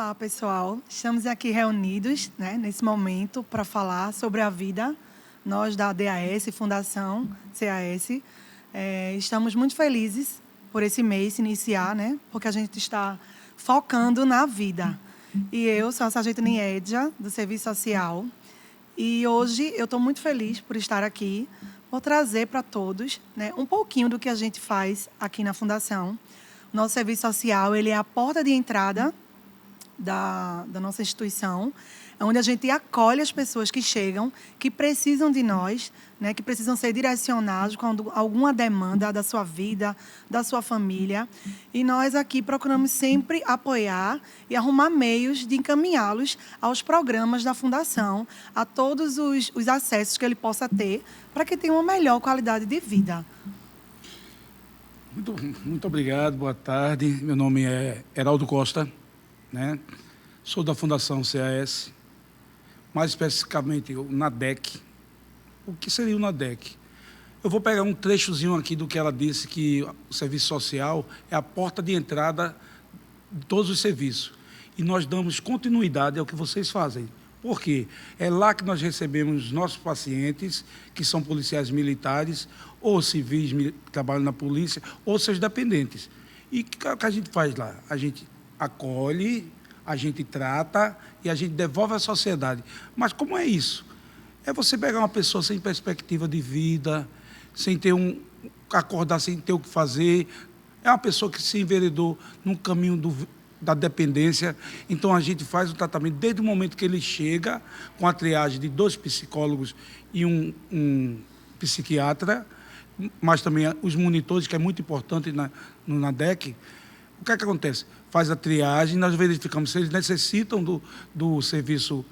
Olá, pessoal. Estamos aqui reunidos, nesse momento para falar sobre a vida. Nós da DAS, Fundação CAS, estamos muito felizes por esse mês se iniciar, porque a gente está focando na vida. E eu sou a Sargento Niedja, do Serviço Social. E hoje eu estou muito feliz por estar aqui, por trazer para todos um pouquinho do que a gente faz aqui na Fundação. Nosso serviço social ele é a porta de entrada da nossa instituição, onde a gente acolhe as pessoas que chegam, que precisam de nós, que precisam ser direcionados com alguma demanda da sua vida, da sua família. E nós aqui procuramos sempre apoiar e arrumar meios de encaminhá-los aos programas da Fundação, a todos os acessos que ele possa ter, para que tenha uma melhor qualidade de vida. Muito obrigado, boa tarde. Meu nome é Heraldo Costa, Sou da Fundação CAS, mais especificamente o NADEC. O que seria o NADEC? Eu vou pegar um trechozinho aqui do que ela disse, que o serviço social é a porta de entrada de todos os serviços. E nós damos continuidade ao que vocês fazem. Por quê? É lá que nós recebemos os nossos pacientes, que são policiais militares, ou civis que trabalham na polícia, ou seus dependentes. E o que a gente faz lá? A gente acolhe, a gente trata e a gente devolve à sociedade. Mas como é isso? É você pegar uma pessoa sem perspectiva de vida, sem ter acordar sem ter o que fazer. É uma pessoa que se enveredou num caminho da dependência. Então, a gente faz o tratamento desde o momento que ele chega, com a triagem de 2 psicólogos e um psiquiatra, mas também os monitores, que é muito importante no NADEC. O que é que acontece? Faz a triagem, nós verificamos se eles necessitam do serviço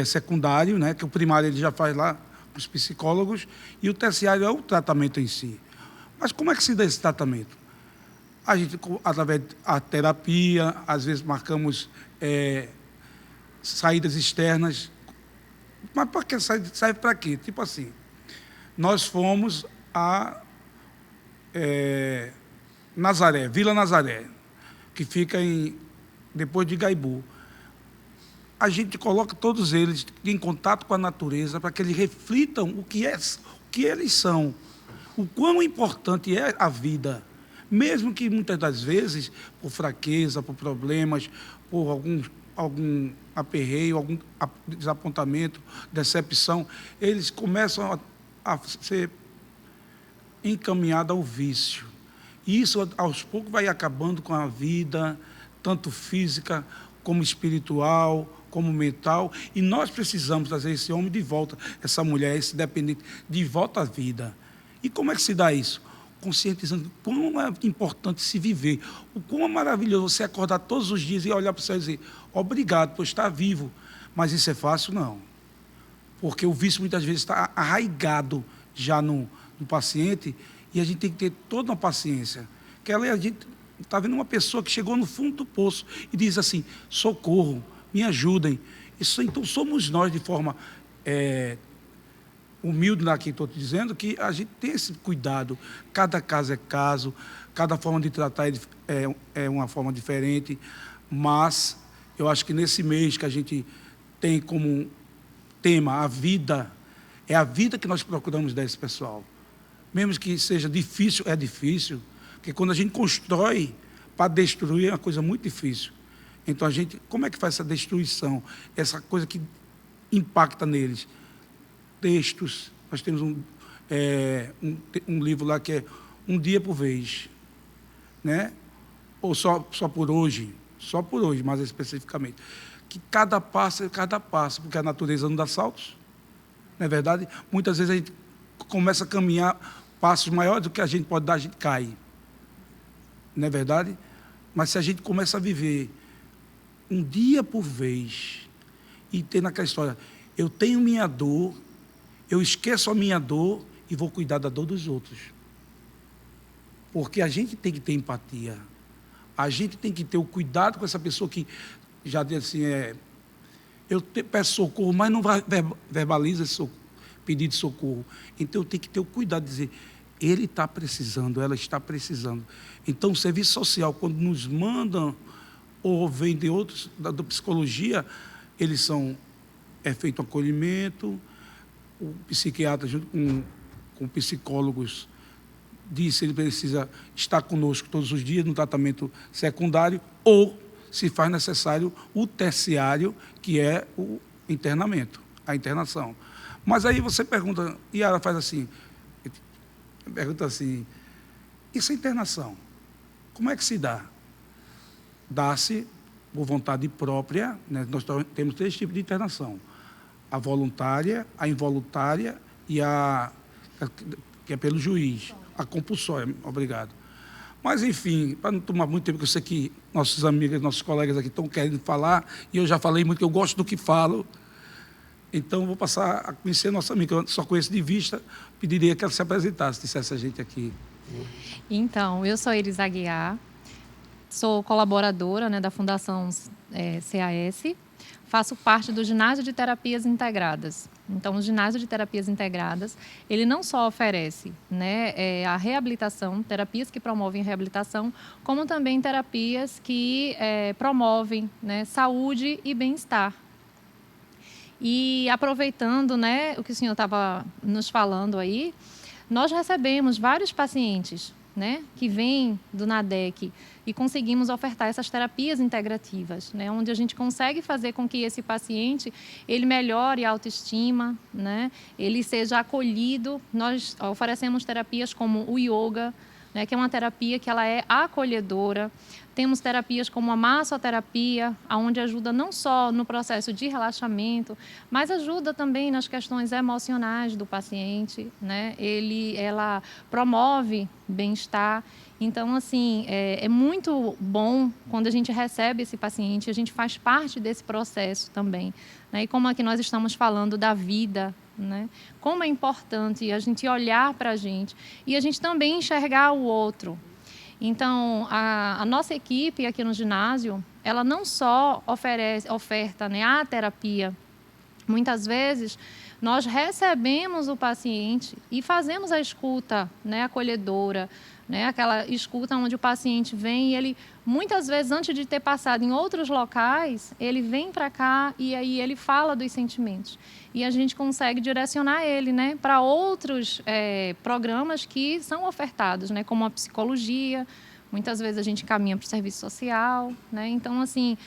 secundário, que o primário ele já faz lá com os psicólogos, e o terciário é o tratamento em si. Mas como é que se dá esse tratamento? A gente, através da terapia, às vezes marcamos saídas externas. Mas para que serve para quê? Tipo assim, nós fomos a Nazaré, Vila Nazaré, que fica depois de Igaibu. A gente coloca todos eles em contato com a natureza para que eles reflitam o que eles são, o quão importante é a vida, mesmo que muitas das vezes, por fraqueza, por problemas, por algum aperreio, algum desapontamento, decepção, eles começam a ser encaminhados ao vício. E isso, aos poucos, vai acabando com a vida, tanto física, como espiritual, como mental. E nós precisamos trazer esse homem de volta, essa mulher, esse dependente, de volta à vida. E como é que se dá isso? Conscientizando o quão é importante se viver, o quão é maravilhoso você acordar todos os dias e olhar para o céu e dizer obrigado por estar vivo. Mas isso é fácil? Não. Porque o vício muitas vezes está arraigado já no paciente, e a gente tem que ter toda uma paciência. Que a gente está vendo uma pessoa que chegou no fundo do poço e diz assim, socorro, me ajudem. Isso, então somos nós, de forma humilde, aqui estou te dizendo, que a gente tem esse cuidado. Cada caso é caso, cada forma de tratar é uma forma diferente, mas eu acho que nesse mês que a gente tem como tema a vida, é a vida que nós procuramos dar a esse pessoal. Mesmo que seja difícil, é difícil, porque quando a gente constrói para destruir é uma coisa muito difícil. Então, como é que faz essa destruição? Essa coisa que impacta neles. Textos, nós temos um livro lá que é Um Dia por Vez, ou só por hoje, mais especificamente. Que cada passo é cada passo, porque a natureza não dá saltos, não é verdade? Muitas vezes a gente começa a caminhar passos maiores do que a gente pode dar, a gente cai. Não é verdade? Mas se a gente começa a viver um dia por vez e ter naquela história, eu tenho minha dor, eu esqueço a minha dor e vou cuidar da dor dos outros. Porque a gente tem que ter empatia. A gente tem que ter o cuidado com essa pessoa que já diz assim, eu peço socorro, mas não verbaliza esse socorro. Pedir de socorro. Então, eu tenho que ter o cuidado de dizer, ele está precisando, ela está precisando. Então, o serviço social, quando nos mandam ou vem de outros, da psicologia, eles são, é feito acolhimento, o psiquiatra junto com psicólogos diz se ele precisa estar conosco todos os dias no tratamento secundário ou se faz necessário o terciário, que é o internamento, a internação. Mas aí você pergunta, e ela faz assim, pergunta assim, essa internação, como é que se dá? Dá-se por vontade própria, né? Nós temos 3 tipos de internação, a voluntária, a involuntária e a que é pelo juiz, a compulsória, obrigado. Mas, enfim, para não tomar muito tempo, que eu sei que nossos amigos, nossos colegas aqui estão querendo falar, e eu já falei muito, que eu gosto do que falo, então vou passar a conhecer a nossa amiga, que eu só conheço de vista, pediria que ela se apresentasse, dissesse a gente aqui. Então, eu sou Iris Aguiar, sou colaboradora, né, da Fundação CAS, faço parte do Ginásio de Terapias Integradas. Então, o Ginásio de Terapias Integradas, ele não só oferece, né, a reabilitação, terapias que promovem reabilitação, como também terapias que promovem, né, saúde e bem-estar. E aproveitando, né, o que o senhor estava nos falando aí, nós recebemos vários pacientes, né, que vêm do NADEC e conseguimos ofertar essas terapias integrativas, né, onde a gente consegue fazer com que esse paciente ele melhore a autoestima, né, ele seja acolhido. Nós oferecemos terapias como o yoga, né, que é uma terapia que ela é acolhedora. Temos terapias como a massoterapia, onde ajuda não só no processo de relaxamento, mas ajuda também nas questões emocionais do paciente, né? Ela promove bem-estar. Então, assim, é muito bom quando a gente recebe esse paciente, a gente faz parte desse processo também, né? E como aqui nós estamos falando da vida, né? Como é importante a gente olhar para a gente e a gente também enxergar o outro. Então, a nossa equipe aqui no ginásio, ela não só oferta, né, a terapia. Muitas vezes, nós recebemos o paciente e fazemos a escuta, né, acolhedora, né, aquela escuta onde o paciente vem e ele, muitas vezes, antes de ter passado em outros locais, ele vem para cá e aí ele fala dos sentimentos. E a gente consegue direcionar ele, né, para outros programas que são ofertados, né, como a psicologia. Muitas vezes a gente caminha para o serviço social, né? Então, assim,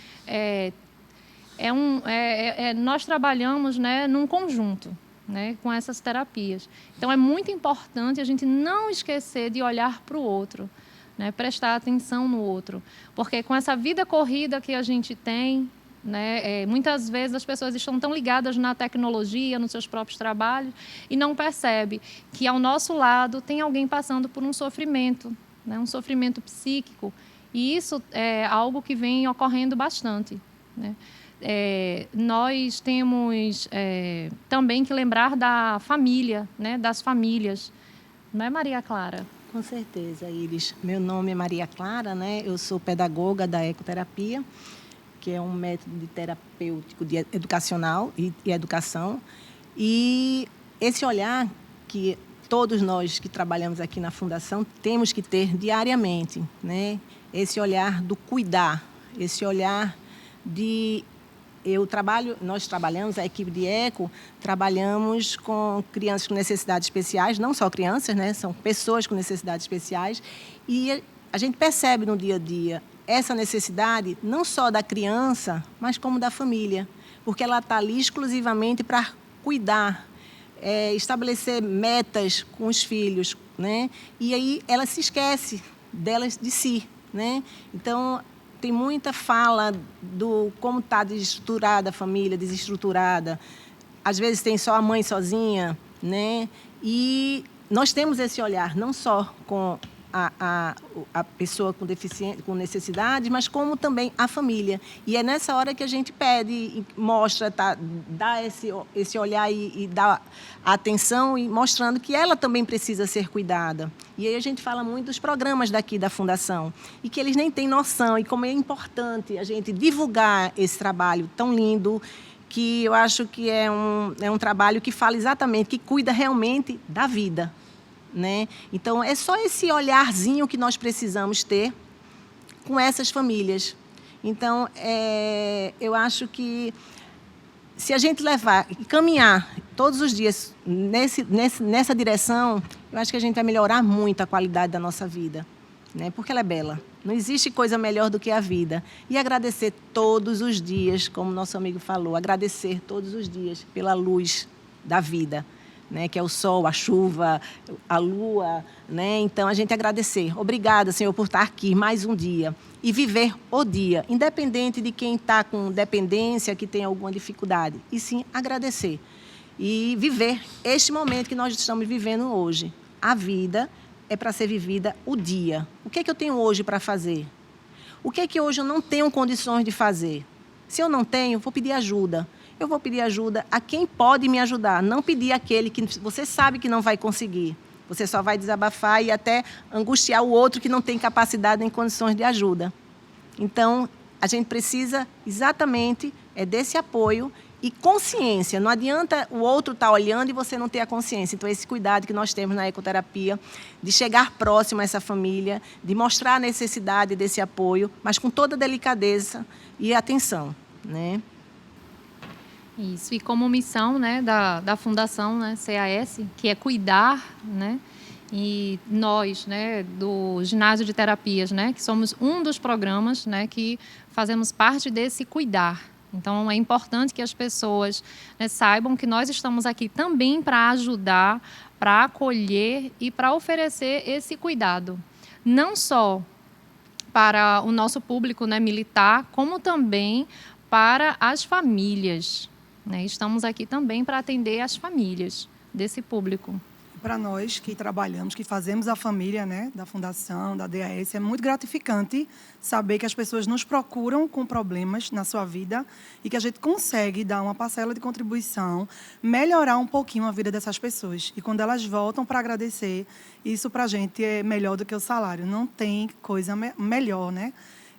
nós trabalhamos, né, num conjunto, né, com essas terapias. Então, é muito importante a gente não esquecer de olhar para o outro, né, prestar atenção no outro, porque com essa vida corrida que a gente tem, né, muitas vezes as pessoas estão tão ligadas na tecnologia, nos seus próprios trabalhos, e não percebe que ao nosso lado tem alguém passando por um sofrimento, né, um sofrimento psíquico, e isso é algo que vem ocorrendo bastante, né? Nós temos também que lembrar da família, né, das famílias, não é, Maria Clara? Com certeza, Iris. Meu nome é Maria Clara, né? Eu sou pedagoga da ecoterapia, que é um método terapêutico educacional e educação. E esse olhar que todos nós que trabalhamos aqui na Fundação temos que ter diariamente, né? Esse olhar do cuidar, esse olhar de... Nós trabalhamos, a equipe de eco, trabalhamos com crianças com necessidades especiais, não só crianças, né? São pessoas com necessidades especiais, e a gente percebe no dia a dia essa necessidade não só da criança, mas como da família, porque ela está ali exclusivamente para cuidar, estabelecer metas com os filhos, né? E aí ela se esquece delas, de si, né? Então, tem muita fala do como está desestruturada a família, desestruturada. Às vezes tem só a mãe sozinha, né? E nós temos esse olhar, não só com a pessoa com necessidade, mas como também a família. E é nessa hora que a gente pede, mostra, dá esse olhar e dá atenção, e mostrando que ela também precisa ser cuidada. E aí a gente fala muito dos programas daqui da Fundação, e que eles nem têm noção, e como é importante a gente divulgar esse trabalho tão lindo, que eu acho que é um trabalho que fala exatamente, que cuida realmente da vida, né? Então, é só esse olharzinho que nós precisamos ter com essas famílias. Então, eu acho que se a gente levar e caminhar todos os dias nessa direção, eu acho que a gente vai melhorar muito a qualidade da nossa vida, né? Porque ela é bela. Não existe coisa melhor do que a vida. E agradecer todos os dias, como nosso amigo falou, agradecer todos os dias pela luz da vida, né? Que é o sol, a chuva, a lua, né? Então, a gente agradecer. Obrigada, Senhor, por estar aqui mais um dia. E viver o dia, independente de quem está com dependência, que tem alguma dificuldade. E sim, agradecer. E viver este momento que nós estamos vivendo hoje. A vida é para ser vivida o dia. O que é que eu tenho hoje para fazer? O que é que hoje eu não tenho condições de fazer? Se eu não tenho, vou pedir ajuda. Eu vou pedir ajuda a quem pode me ajudar. Não pedir àquele que você sabe que não vai conseguir. Você só vai desabafar e até angustiar o outro que não tem capacidade nem condições de ajuda. Então, a gente precisa exatamente desse apoio e consciência. Não adianta o outro estar olhando e você não ter a consciência. Então, esse cuidado que nós temos na ecoterapia, de chegar próximo a essa família, de mostrar a necessidade desse apoio, mas com toda delicadeza e atenção, né? Isso, e como missão, né, da Fundação, né, CAS, que é cuidar, né, e nós, né, do Ginásio de Terapias, né, que somos um dos programas, né, que fazemos parte desse cuidar. Então, é importante que as pessoas, né, saibam que nós estamos aqui também para ajudar, para acolher e para oferecer esse cuidado. Não só para o nosso público, né, militar, como também para as famílias. Né? Estamos aqui também para atender as famílias desse público. Para nós que trabalhamos, que fazemos a família, né, da Fundação, da DAS, é muito gratificante saber que as pessoas nos procuram com problemas na sua vida e que a gente consegue dar uma parcela de contribuição, melhorar um pouquinho a vida dessas pessoas. E quando elas voltam para agradecer, isso para a gente é melhor do que o salário. Não tem coisa melhor, né?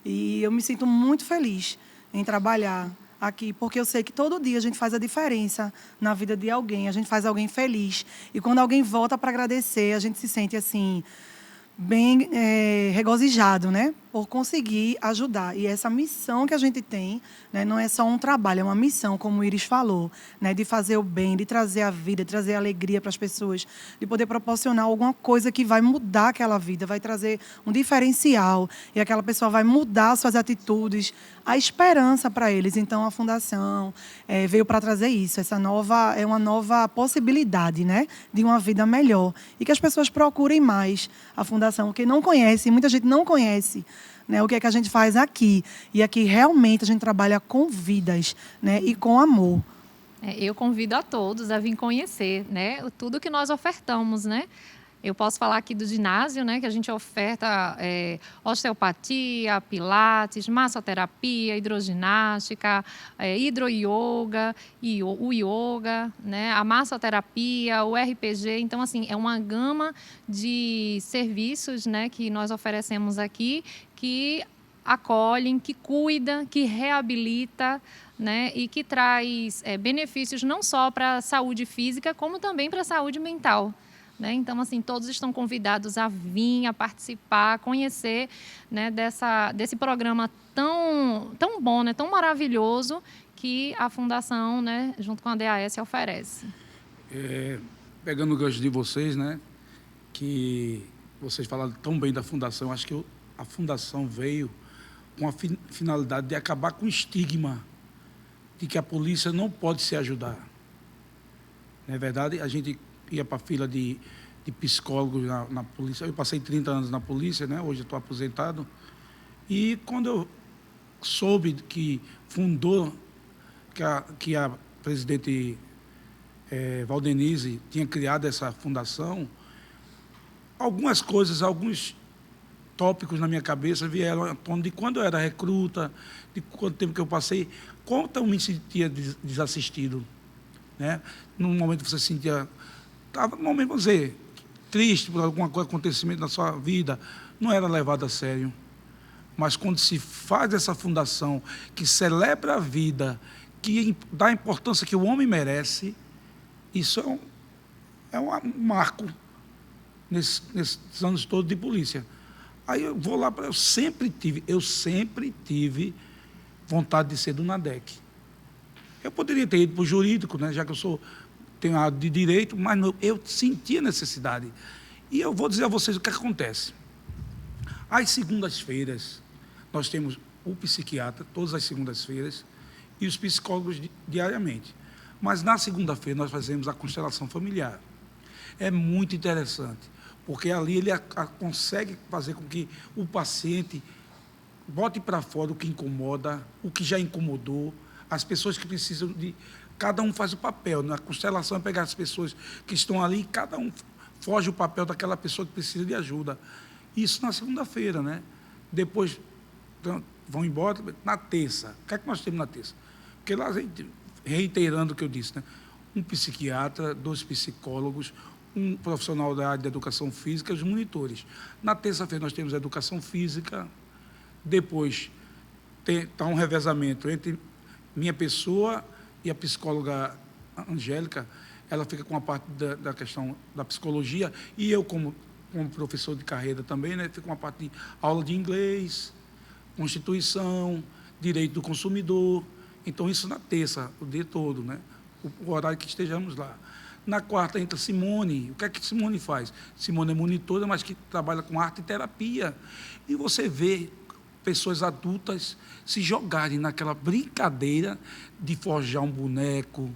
E eu me sinto muito feliz em trabalhar aqui, porque eu sei que todo dia a gente faz a diferença na vida de alguém, a gente faz alguém feliz. E quando alguém volta para agradecer, a gente se sente assim, bem regozijado, né? Por conseguir ajudar. E essa missão que a gente tem, né, não é só um trabalho, é uma missão, como o Iris falou, né, de fazer o bem, de trazer a vida, de trazer a alegria para as pessoas, de poder proporcionar alguma coisa que vai mudar aquela vida, vai trazer um diferencial, e aquela pessoa vai mudar suas atitudes, a esperança para eles. Então, a Fundação veio para trazer isso, é uma nova possibilidade, né, de uma vida melhor. E que as pessoas procurem mais a Fundação, porque não conhece, muita gente não conhece, né, o que é que a gente faz aqui. E aqui realmente a gente trabalha com vidas, né, e com amor. Eu convido a todos a vir conhecer, né, tudo que nós ofertamos, né? Eu posso falar aqui do ginásio, né, que a gente oferta osteopatia, pilates, massoterapia, hidroginástica, hidroyoga, o yoga, né, a massoterapia, o RPG. Então, assim, é uma gama de serviços, né, que nós oferecemos aqui, que acolhem, que cuida, que reabilita, né, e que traz benefícios não só para a saúde física, como também para a saúde mental. Né? Então, assim, todos estão convidados a vir, a participar, a conhecer, né, desse programa tão bom, né, tão maravilhoso que a Fundação, né, junto com a DAS, oferece. Pegando o gancho de vocês, né, que vocês falaram tão bem da Fundação, acho que a Fundação veio com a finalidade de acabar com o estigma de que a polícia não pode se ajudar. Não é verdade? A gente ia para a fila de psicólogos na polícia. Eu passei 30 anos na polícia, né? Hoje estou aposentado. E quando eu soube que fundou, que a presidente Valdenise tinha criado essa fundação, algumas coisas, alguns tópicos na minha cabeça vieram à tona de quando eu era recruta, de quanto tempo que eu passei, quanto eu me sentia desassistido. Né? Num momento você se sentia... Estava num momento, vamos dizer, triste por algum acontecimento na sua vida, não era levado a sério. Mas quando se faz essa fundação que celebra a vida, que dá a importância que o homem merece, isso é um marco nesses anos todos de polícia. Aí eu vou lá, eu sempre tive vontade de ser do NADEC. Eu poderia ter ido para o jurídico, né, já que tenho a área de direito, mas não, eu sentia necessidade. E eu vou dizer a vocês o que acontece. Às segundas-feiras, nós temos o psiquiatra, todas as segundas-feiras, e os psicólogos diariamente. Mas na segunda-feira nós fazemos a constelação familiar. É muito interessante, porque ali ele consegue fazer com que o paciente bote para fora o que incomoda, o que já incomodou, as pessoas que precisam de... Cada um faz o papel. Na constelação é pegar as pessoas que estão ali e cada um foge o papel daquela pessoa que precisa de ajuda. Isso na segunda-feira, né? Depois vão embora na terça. O que é que nós temos na terça? Porque lá, reiterando o que eu disse, né? Um psiquiatra, 2 psicólogos, um profissional da área de educação física e os monitores. Na terça-feira nós temos a educação física, depois está um revezamento entre minha pessoa e a psicóloga Angélica. Ela fica com a parte da questão da psicologia e eu, como professor de carreira também, né, fico com a parte de aula de inglês, Constituição, direito do consumidor. Então, isso na terça, o dia todo, né, o horário que estejamos lá. Na quarta entra Simone. O que é que Simone faz? Simone é monitora, mas que trabalha com arte e terapia. E você vê pessoas adultas se jogarem naquela brincadeira de forjar um boneco,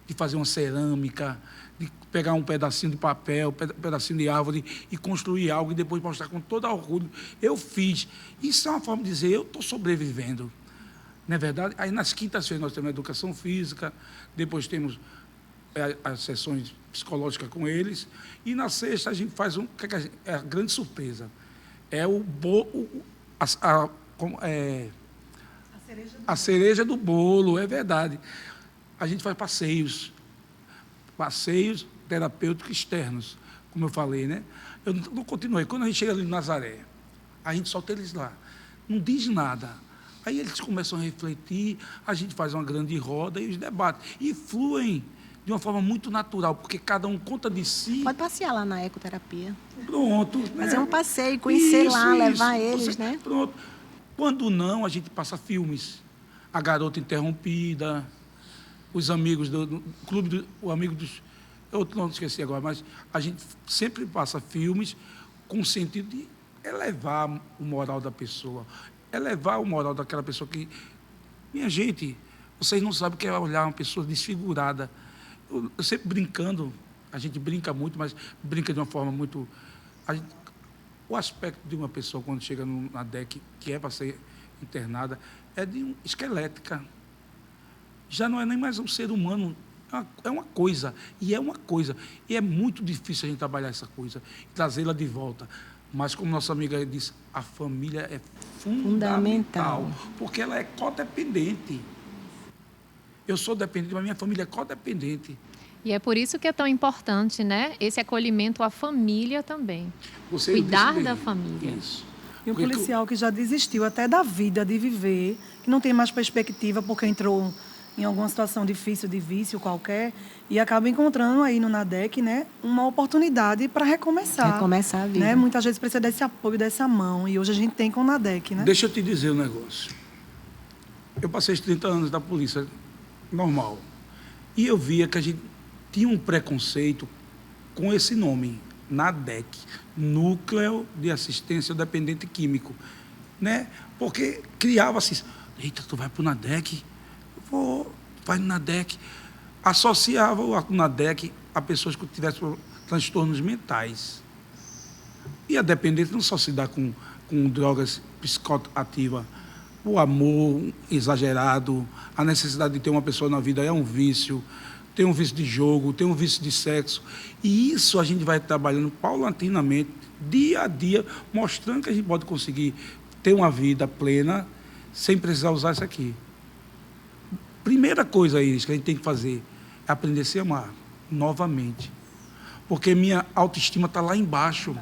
de fazer uma cerâmica, de pegar um pedacinho de papel, um pedacinho de árvore e construir algo e depois mostrar com todo orgulho. Eu fiz. Isso é uma forma de dizer, eu estou sobrevivendo. Não é verdade? Aí nas quintas-feiras nós temos a educação física, depois temos as sessões psicológicas com eles, e na sexta a gente faz é a grande surpresa. É a cereja do bolo, é verdade. A gente faz passeios terapêuticos externos, como eu falei, né? Eu não continuei. Quando a gente chega ali em Nazaré, a gente solta eles lá, não diz nada. Aí eles começam a refletir, a gente faz uma grande roda e os debates. E fluem de uma forma muito natural, porque cada um conta de si. Pode passear lá na ecoterapia. Pronto. Fazer né? um passeio, conhecer lá, levar eles, né? Pronto. Quando não, a gente passa filmes. A Garota Interrompida, os amigos do clube, o amigo dos... Eu não esqueci agora, mas a gente sempre passa filmes com o sentido de elevar o moral da pessoa, elevar o moral daquela pessoa que... Minha gente, vocês não sabem o que é olhar uma pessoa desfigurada. Eu sempre brincando, a gente brinca muito, mas brinca de uma forma muito... o aspecto de uma pessoa, quando chega na DEC, que é para ser internada, é de esquelética. Já não é nem mais um ser humano, é uma coisa, e é muito difícil a gente trabalhar essa coisa, trazê-la de volta. Mas, como nossa amiga disse, a família é fundamental, porque ela é codependente. Eu sou dependente, mas minha família é codependente. E é por isso que é tão importante, né? Esse acolhimento à família também. Você cuidar da família. Isso. E o policial que já desistiu até da vida, de viver, que não tem mais perspectiva porque entrou em alguma situação difícil de vício qualquer e acaba encontrando aí no NADEC, né, uma oportunidade para recomeçar. Recomeçar a vida. Né? Muitas vezes precisa desse apoio, dessa mão. E hoje a gente tem com o NADEC, né? Deixa eu te dizer um negócio. Eu passei os 30 anos da polícia normal. E eu via que a gente tinha um preconceito com esse nome, NADEC, Núcleo de Assistência ao Dependente Químico, né? Porque criava-se, eita, tu vai para o NADEC? Vou, vai no NADEC. Associava o NADEC a pessoas que tivessem transtornos mentais. E a dependente não só se dá com drogas psicoativas. O amor exagerado, a necessidade de ter uma pessoa na vida é um vício, tem um vício de jogo, tem um vício de sexo. E isso a gente vai trabalhando paulatinamente, dia a dia, mostrando que a gente pode conseguir ter uma vida plena sem precisar usar isso aqui. Primeira coisa, Iris, que a gente tem que fazer é aprender a se amar novamente. Porque minha autoestima está lá embaixo.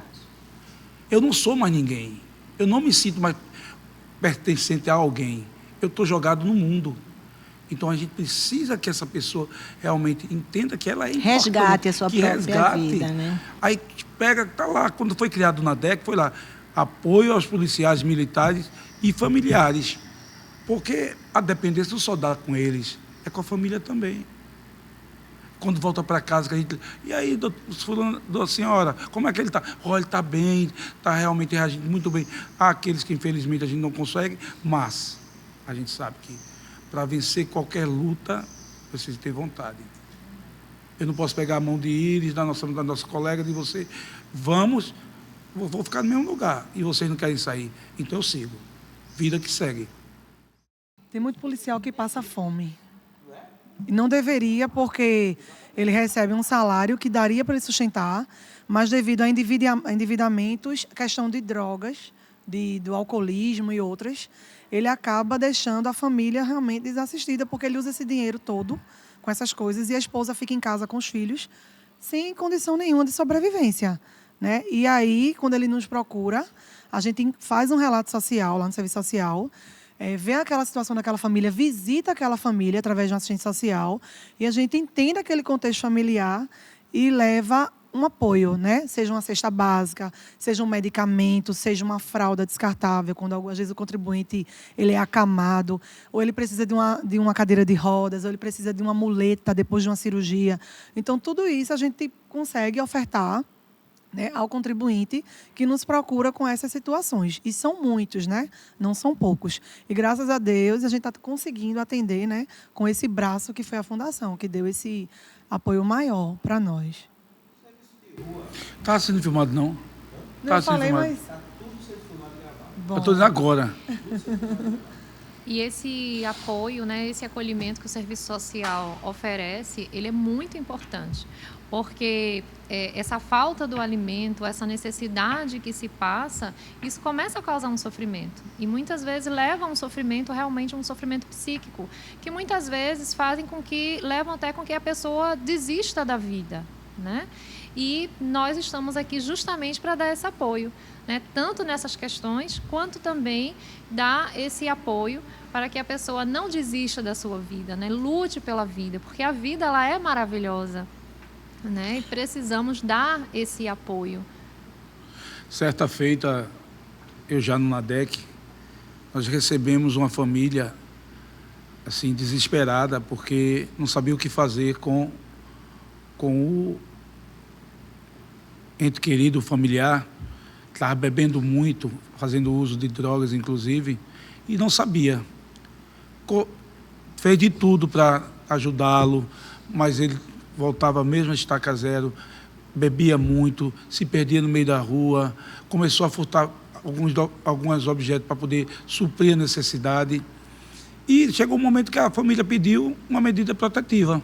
Eu não sou mais ninguém. Eu não me sinto mais pertencente a alguém. Eu estou jogado no mundo. Então, a gente precisa que essa pessoa realmente entenda que ela é importante. Resgate a sua própria vida, né? Aí pega, está lá, quando foi criado na DEC, foi lá, apoio aos policiais militares e familiares. Porque a dependência não só dá com eles, é com a família também. Quando volta para casa, que a gente... E aí, senhora, como é que ele está? Oh, ele está bem, está realmente reagindo muito bem. Há aqueles que, infelizmente, a gente não consegue, mas a gente sabe que para vencer qualquer luta, precisa ter vontade. Eu não posso pegar a mão de Iris, da nossa colega, de você. Vamos, vou ficar no mesmo lugar. E vocês não querem sair. Então eu sigo. Vida que segue. Tem muito policial que passa fome. E não deveria, porque ele recebe um salário que daria para ele sustentar, mas devido a endividamentos, questão de drogas, do alcoolismo e outras, ele acaba deixando a família realmente desassistida, porque ele usa esse dinheiro todo com essas coisas e a esposa fica em casa com os filhos sem condição nenhuma de sobrevivência, né? E aí, quando ele nos procura, a gente faz um relato social lá no serviço social, vê aquela situação daquela família, visita aquela família através de um assistente social e a gente entende aquele contexto familiar e leva um apoio, né? Seja uma cesta básica, seja um medicamento, seja uma fralda descartável, quando às vezes o contribuinte ele é acamado, ou ele precisa de uma cadeira de rodas, ou ele precisa de uma muleta depois de uma cirurgia. Então, tudo isso a gente consegue ofertar, né, ao contribuinte que nos procura com essas situações. E são muitos, né? Não são poucos. E graças a Deus a gente está conseguindo atender, né, com esse braço que foi a Fundação, que deu esse apoio maior para nós. Está sendo filmado, não? Não, eu falei, mas... Eu estou dizendo agora. E esse apoio, né, esse acolhimento que o serviço social oferece, ele é muito importante, porque essa falta do alimento, essa necessidade que se passa, isso começa a causar um sofrimento. E muitas vezes leva a um sofrimento, realmente um sofrimento psíquico, que muitas vezes levam até com que a pessoa desista da vida, né? E nós estamos aqui justamente para dar esse apoio, né? Tanto nessas questões, quanto também dar esse apoio para que a pessoa não desista da sua vida, né? Lute pela vida, porque a vida ela é maravilhosa, né? E precisamos dar esse apoio. Certa feita, eu já no NADEC, nós recebemos uma família assim, desesperada, porque não sabia o que fazer com o ente querido, familiar, estava bebendo muito, fazendo uso de drogas, inclusive, e não sabia. Fez de tudo para ajudá-lo, mas ele voltava mesmo a estaca zero, bebia muito, se perdia no meio da rua, começou a furtar alguns objetos para poder suprir a necessidade. E chegou um momento que a família pediu uma medida protetiva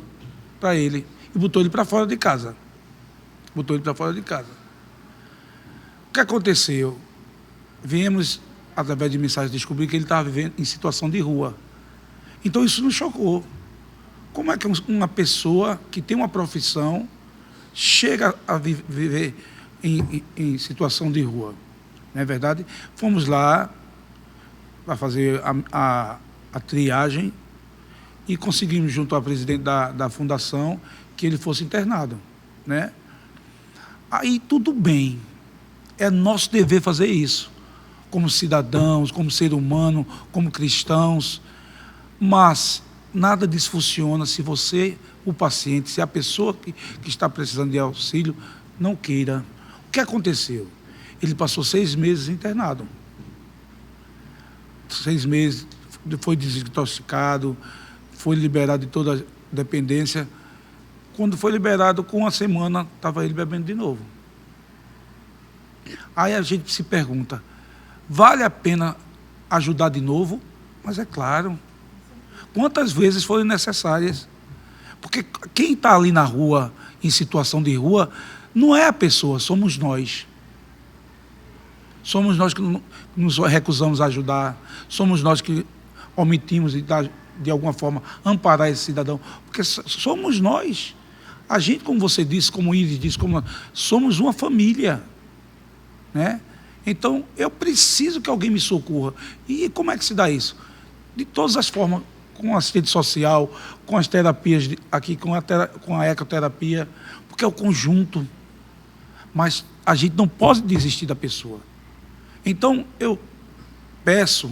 para ele e botou ele para fora de casa. O que aconteceu? Viemos, através de mensagens, descobrir que ele estava vivendo em situação de rua. Então isso nos chocou. Como é que uma pessoa que tem uma profissão chega a viver em situação de rua? Não é verdade? Fomos lá para fazer a triagem e conseguimos, junto ao presidente da fundação, que ele fosse internado, né? Aí tudo bem, é nosso dever fazer isso, como cidadãos, como ser humano, como cristãos, mas nada disso funciona se você, o paciente, se a pessoa que está precisando de auxílio, não queira. O que aconteceu? Ele passou 6 meses internado. 6 meses, foi desintoxicado, foi liberado de toda a dependência. Quando foi liberado, com uma semana, estava ele bebendo de novo. Aí a gente se pergunta, vale a pena ajudar de novo? Mas é claro. Quantas vezes foram necessárias? Porque quem está ali na rua, em situação de rua, não é a pessoa, somos nós. Somos nós que nos recusamos a ajudar, somos nós que omitimos de alguma forma amparar esse cidadão, porque somos nós. A gente, como você disse, como o Iris disse, somos uma família, né? Então, eu preciso que alguém me socorra. E como é que se dá isso? De todas as formas, com assistente social, com as terapias aqui, com a ecoterapia, porque é o conjunto. Mas a gente não pode desistir da pessoa. Então, eu peço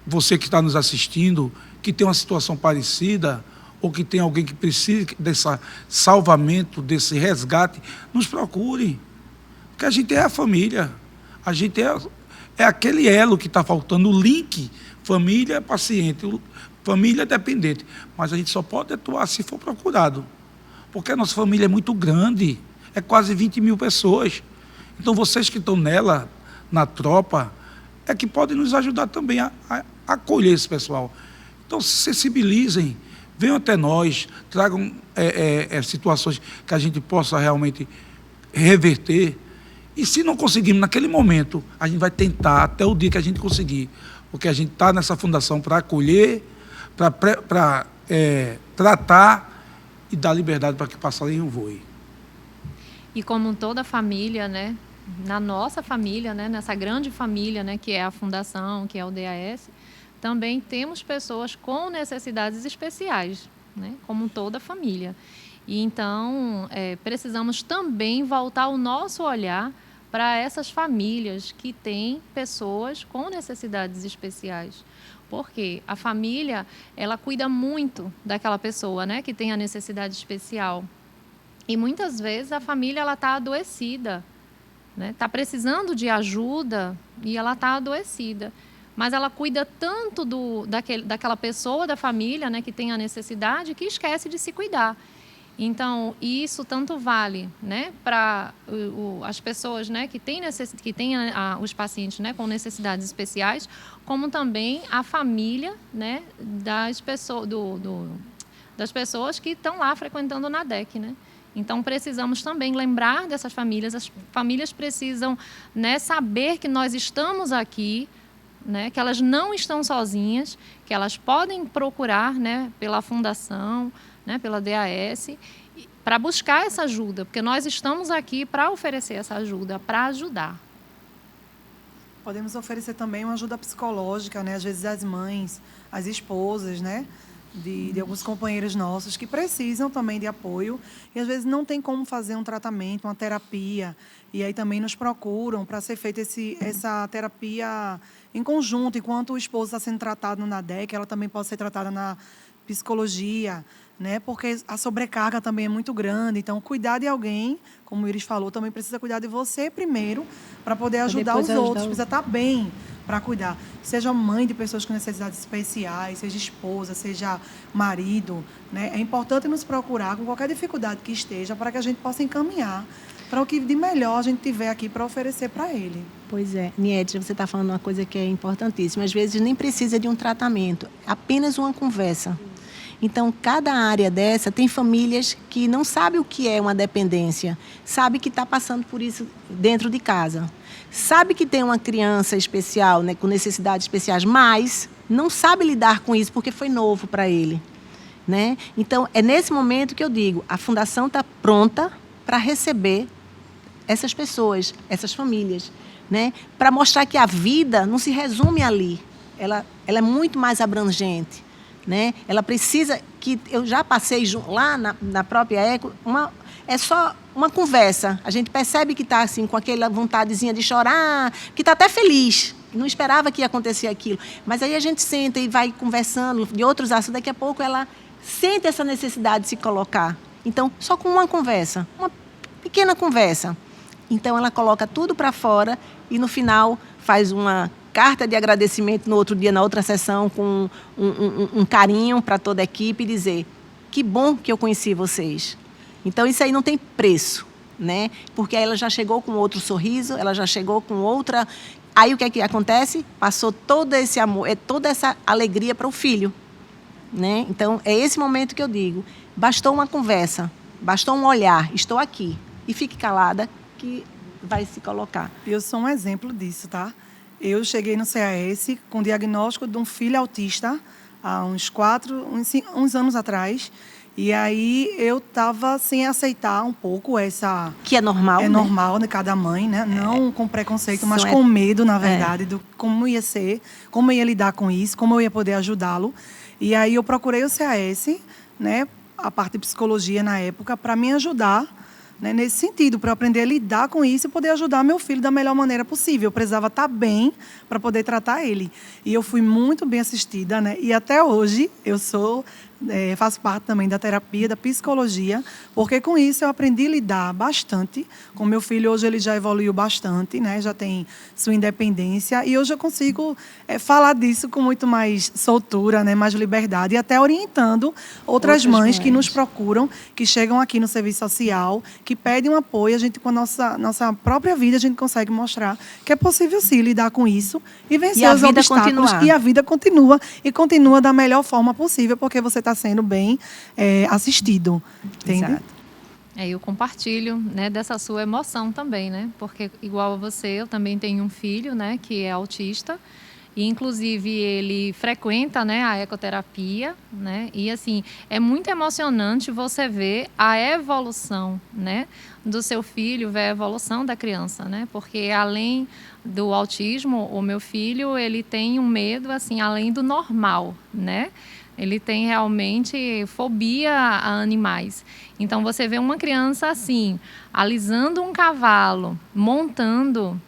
você que está nos assistindo, que tem uma situação parecida, ou que tem alguém que precise desse salvamento, desse resgate, nos procure. Porque a gente é a família. A gente é aquele elo que está faltando, o link família-paciente, família-dependente. Mas a gente só pode atuar se for procurado. Porque a nossa família é muito grande, é quase 20 mil pessoas. Então, vocês que estão nela, na tropa, é que podem nos ajudar também a acolher esse pessoal. Então, se sensibilizem, venham até nós, tragam situações que a gente possa realmente reverter. E se não conseguirmos naquele momento, a gente vai tentar até o dia que a gente conseguir. Porque a gente está nessa fundação para acolher, para tratar e dar liberdade para que passarinho voe. E como toda família, né, na nossa família, né, nessa grande família, né, que é a Fundação, que é o DAS, também temos pessoas com necessidades especiais, né, como toda família. E então, precisamos também voltar o nosso olhar para essas famílias que têm pessoas com necessidades especiais. Porque a família, ela cuida muito daquela pessoa, né, que tem a necessidade especial. E muitas vezes a família está adoecida, né, está precisando de ajuda e ela está adoecida. Mas ela cuida tanto daquela pessoa da família, né, que tem a necessidade, que esquece de se cuidar. Então, isso tanto vale, né, para as pessoas, né, que têm os pacientes, né, com necessidades especiais, como também a família, né, das pessoas, das pessoas que estão lá frequentando o NADEC, né? Então, precisamos também lembrar dessas famílias. As famílias precisam, né, saber que nós estamos aqui, né, que elas não estão sozinhas, que elas podem procurar, né, pela Fundação, né, pela DAS, para buscar essa ajuda, porque nós estamos aqui para oferecer essa ajuda, para ajudar. Podemos oferecer também uma ajuda psicológica, né, às vezes as mães, as esposas, né, de alguns companheiros nossos que precisam também de apoio e às vezes não tem como fazer um tratamento, uma terapia, e aí também nos procuram para ser feita essa terapia em conjunto, enquanto o esposo está sendo tratado no NADEC, ela também pode ser tratada na psicologia, né? Porque a sobrecarga também é muito grande. Então, cuidar de alguém, como o Iris falou, também precisa cuidar de você primeiro para poder ajudar os outros. Precisa estar bem para cuidar. Seja mãe de pessoas com necessidades especiais, seja esposa, seja marido, né? É importante nos procurar com qualquer dificuldade que esteja para que a gente possa encaminhar para o que de melhor a gente tiver aqui para oferecer para ele. Pois é, Niete, você está falando uma coisa que é importantíssima. Às vezes nem precisa de um tratamento, apenas uma conversa. Então, cada área dessa, tem famílias que não sabem o que é uma dependência, sabe que está passando por isso dentro de casa, sabe que tem uma criança especial, né, com necessidades especiais, mas não sabe lidar com isso porque foi novo para ele, né? Então, é nesse momento que eu digo, a Fundação está pronta para receber essas pessoas, essas famílias, né, para mostrar que a vida não se resume ali, ela é muito mais abrangente. Né? Ela precisa, que eu já passei lá na própria ECO, é só uma conversa. A gente percebe que está assim, com aquela vontadezinha de chorar, que está até feliz, não esperava que ia acontecer aquilo. Mas aí a gente senta e vai conversando de outros assuntos, daqui a pouco ela sente essa necessidade de se colocar. Então, só com uma conversa, uma pequena conversa. Então, ela coloca tudo para fora e, no final, faz uma carta de agradecimento no outro dia, na outra sessão, com um carinho para toda a equipe e dizer que bom que eu conheci vocês. Então, isso aí não tem preço, né? Porque aí ela já chegou com outro sorriso, ela já chegou com outra... Aí o que é que acontece? Passou todo esse amor, toda essa alegria para o filho, né? Então, é esse momento que eu digo, bastou uma conversa, bastou um olhar, estou aqui, e fique calada que vai se colocar. Eu sou um exemplo disso, tá? Eu cheguei no CAS com o diagnóstico de um filho autista há uns anos atrás. E aí eu estava sem aceitar um pouco essa... Que é normal, É normal de cada mãe, né? Não com preconceito, mas com medo, na verdade, do como ia ser, como eu ia lidar com isso, como eu ia poder ajudá-lo. E aí eu procurei o CAS, né? A parte de psicologia na época, para me ajudar, né, nesse sentido, para eu aprender a lidar com isso e poder ajudar meu filho da melhor maneira possível. Eu precisava estar bem para poder tratar ele. E eu fui muito bem assistida, né? E até hoje eu faço parte também da terapia, da psicologia, porque com isso eu aprendi a lidar bastante com meu filho. Hoje ele já evoluiu bastante, né? Já tem sua independência e hoje eu consigo falar disso com muito mais soltura, né? Mais liberdade e até orientando outras mães que nos procuram, que chegam aqui no serviço social, que pedem um apoio. A gente, com a nossa própria vida, a gente consegue mostrar que é possível sim lidar com isso e vencer os obstáculos. E a vida continua da melhor forma possível, porque você está sendo bem assistido, entende? Exato. Eu compartilho, né, dessa sua emoção também, né? Porque, igual a você, eu também tenho um filho, né, que é autista. E, inclusive, ele frequenta, né, a ecoterapia, né? E, assim, é muito emocionante você ver a evolução, né, do seu filho, ver a evolução da criança, né? Porque, além do autismo, o meu filho, ele tem um medo, assim, além do normal, né? Ele tem realmente fobia a animais. Então, você vê uma criança assim, alisando um cavalo, montando,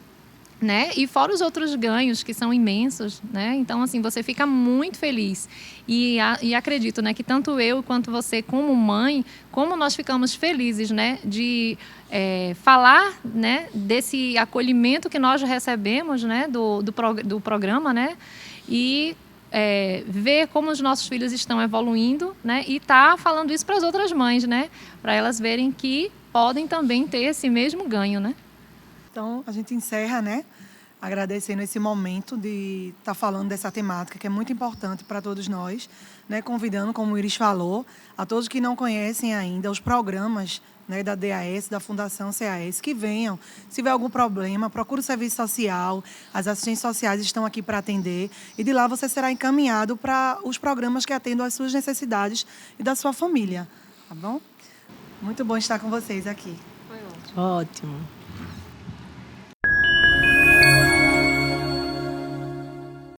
né? E fora os outros ganhos, que são imensos, né? Então, assim, você fica muito feliz. E acredito, né, que tanto eu quanto você, como mãe, como nós ficamos felizes, né, de falar, né, desse acolhimento que nós recebemos, né, do programa, né? E ver como os nossos filhos estão evoluindo, né? E tá falando isso para as outras mães, né? Para elas verem que podem também ter esse mesmo ganho, né? Então, a gente encerra, né? Agradecendo esse momento de estar falando dessa temática, que é muito importante para todos nós, né? Convidando, como o Iris falou, a todos que não conhecem ainda os programas, né, da DAS, da Fundação CAS, que venham. Se tiver algum problema, procure o serviço social, as assistentes sociais estão aqui para atender, e de lá você será encaminhado para os programas que atendam às suas necessidades e da sua família, tá bom? Muito bom estar com vocês aqui. Foi ótimo. Ótimo.